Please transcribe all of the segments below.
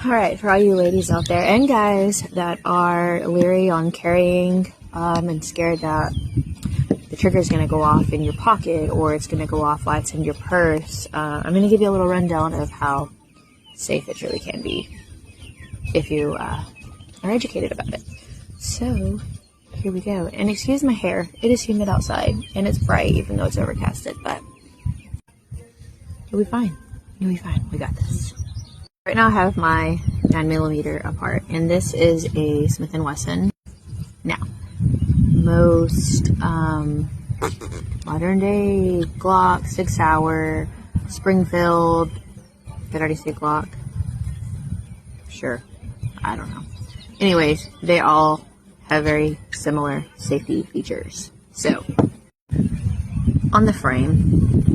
Alright, for all you ladies out there and guys that are leery on carrying and scared that the trigger is going to go off in your pocket or it's going to go off while it's in your purse, I'm going to give you a little rundown of how safe it really can be if you are educated about it. So, here we go. And excuse my hair, it is humid outside and it's bright even though it's overcasted, but you'll be fine. You'll be fine. We got this. Right now I have my 9mm apart, and this is a Smith & Wesson. Now, most modern day Glock, 6 Hour, Springfield, did I already say Glock? Sure, I don't know. Anyways, they all have very similar safety features. So, on the frame,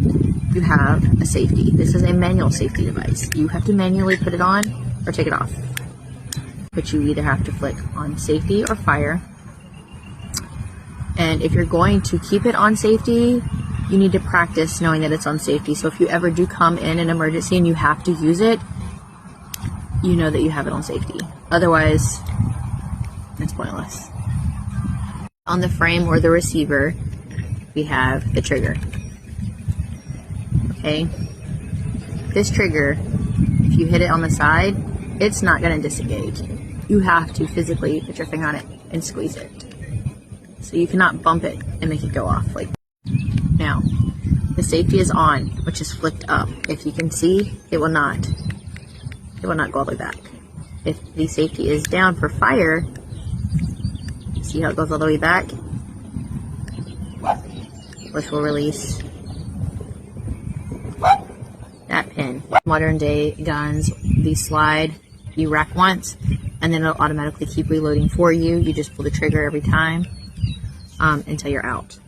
you have a safety. This is a manual safety device. You have to manually put it on or take it off. But you either have to flick on safety or fire. And if you're going to keep it on safety, you need to practice knowing that it's on safety. So if you ever do come in an emergency and you have to use it, you know that you have it on safety. Otherwise, it's pointless. On the frame or the receiver, we have the trigger. Okay, this trigger, if you hit it on the side, it's not going to disengage. You have to physically put your finger on it and squeeze it. So you cannot bump it and make it go off like that. Now, the safety is on, which is flipped up. If you can see, it will not go all the way back. If the safety is down for fire, see how it goes all the way back? Which will release that pin. Modern day guns, these slide, you rack once, and then it'll automatically keep reloading for you. You just pull the trigger every time until you're out.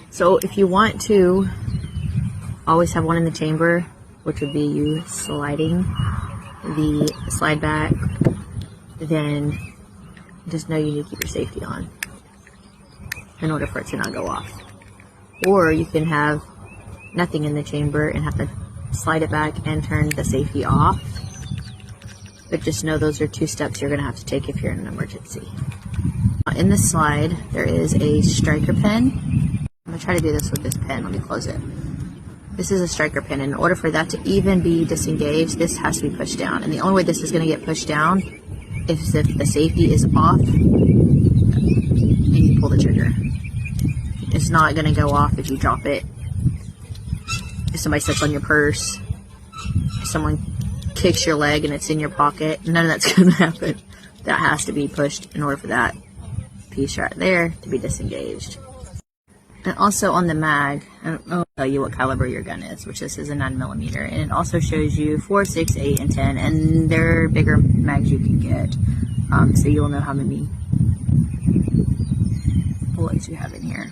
So if you want to always have one in the chamber, which would be you sliding the slide back, then just know you need to keep your safety on in order for it to not go off. Or you can have nothing in the chamber and have to slide it back and turn the safety off. But just know those are 2 steps you're going to have to take if you're in an emergency. In the slide, there is a striker pin. I'm going to try to do this with this pin. Let me close it. This is a striker pin. In order for that to even be disengaged, this has to be pushed down. And the only way this is going to get pushed down is if the safety is off and you pull the trigger. It's not going to go off if you drop it. If somebody steps on your purse, if someone kicks your leg and it's in your pocket, none of that's going to happen. That has to be pushed in order for that piece right there to be disengaged. And also on the mag, I'll tell you what caliber your gun is, which this is a 9mm, and it also shows you 4, 6, 8, and 10, and there are bigger mags you can get, so you'll know how many bullets you have in here.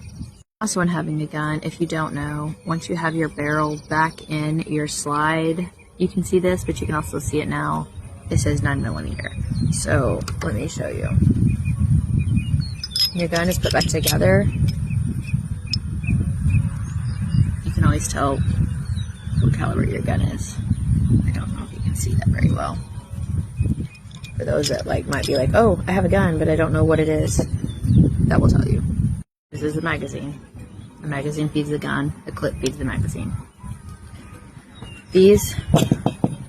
Also, when having a gun, if you don't know, once you have your barrel back in your slide, you can see this, but you can also see it now. It says 9mm. So let me show you. Your gun is put back together. You can always tell what caliber your gun is. I don't know if you can see that very well. For those that might be like, oh, I have a gun, but I don't know what it is. That will tell you. This is the magazine. The magazine feeds the gun. The clip feeds the magazine. These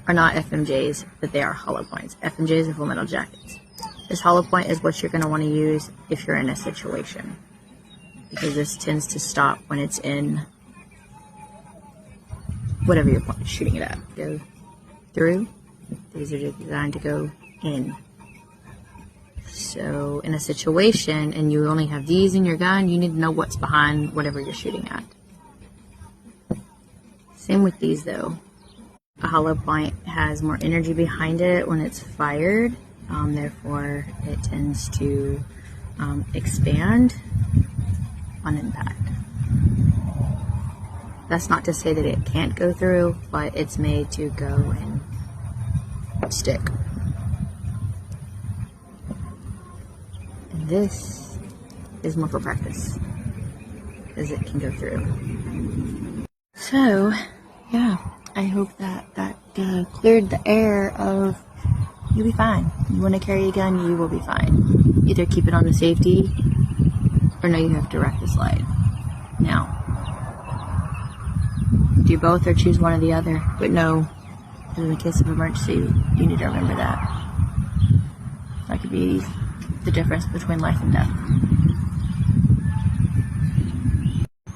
are not FMJs, but they are hollow points. FMJs are full metal jackets. This hollow point is what you're going to want to use if you're in a situation, because this tends to stop when it's in whatever you're shooting it at. Go through. These are designed to go in. So in a situation and you only have these in your gun, you need to know what's behind whatever you're shooting at. Same with these though. A hollow point has more energy behind it when it's fired, therefore it tends to expand on impact. That's not to say that it can't go through, but it's made to go and stick. And this is more for practice, as it can go through. So, yeah, I hope that cleared the air of you'll be fine. You want to carry a gun, you will be fine. Either keep it on the safety, or no, you have to wreck the slide. Now, do both or choose one or the other, but no, in the case of emergency, you need to remember that. That could be the difference between life and death.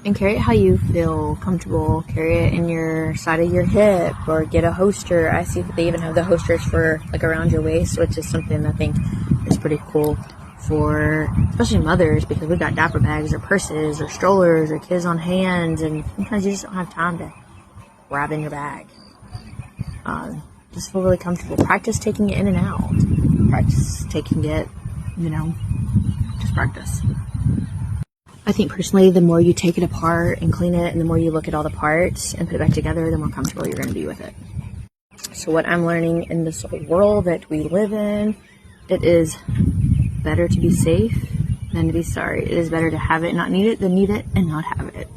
And carry it how you feel comfortable. Carry it in your side of your hip, or get a holster. I see that they even have the holsters for like around your waist, which is something I think is pretty cool for especially mothers, because we've got diaper bags or purses or strollers or kids on hands, and sometimes you just don't have time to grab in your bag. Just feel really comfortable. Practice taking it in and out. Practice taking it, just practice. I think personally, the more you take it apart and clean it, and the more you look at all the parts and put it back together, the more comfortable you're going to be with it. So what I'm learning in this world that we live in, it is better to be safe than to be sorry. It is better to have it and not need it than need it and not have it.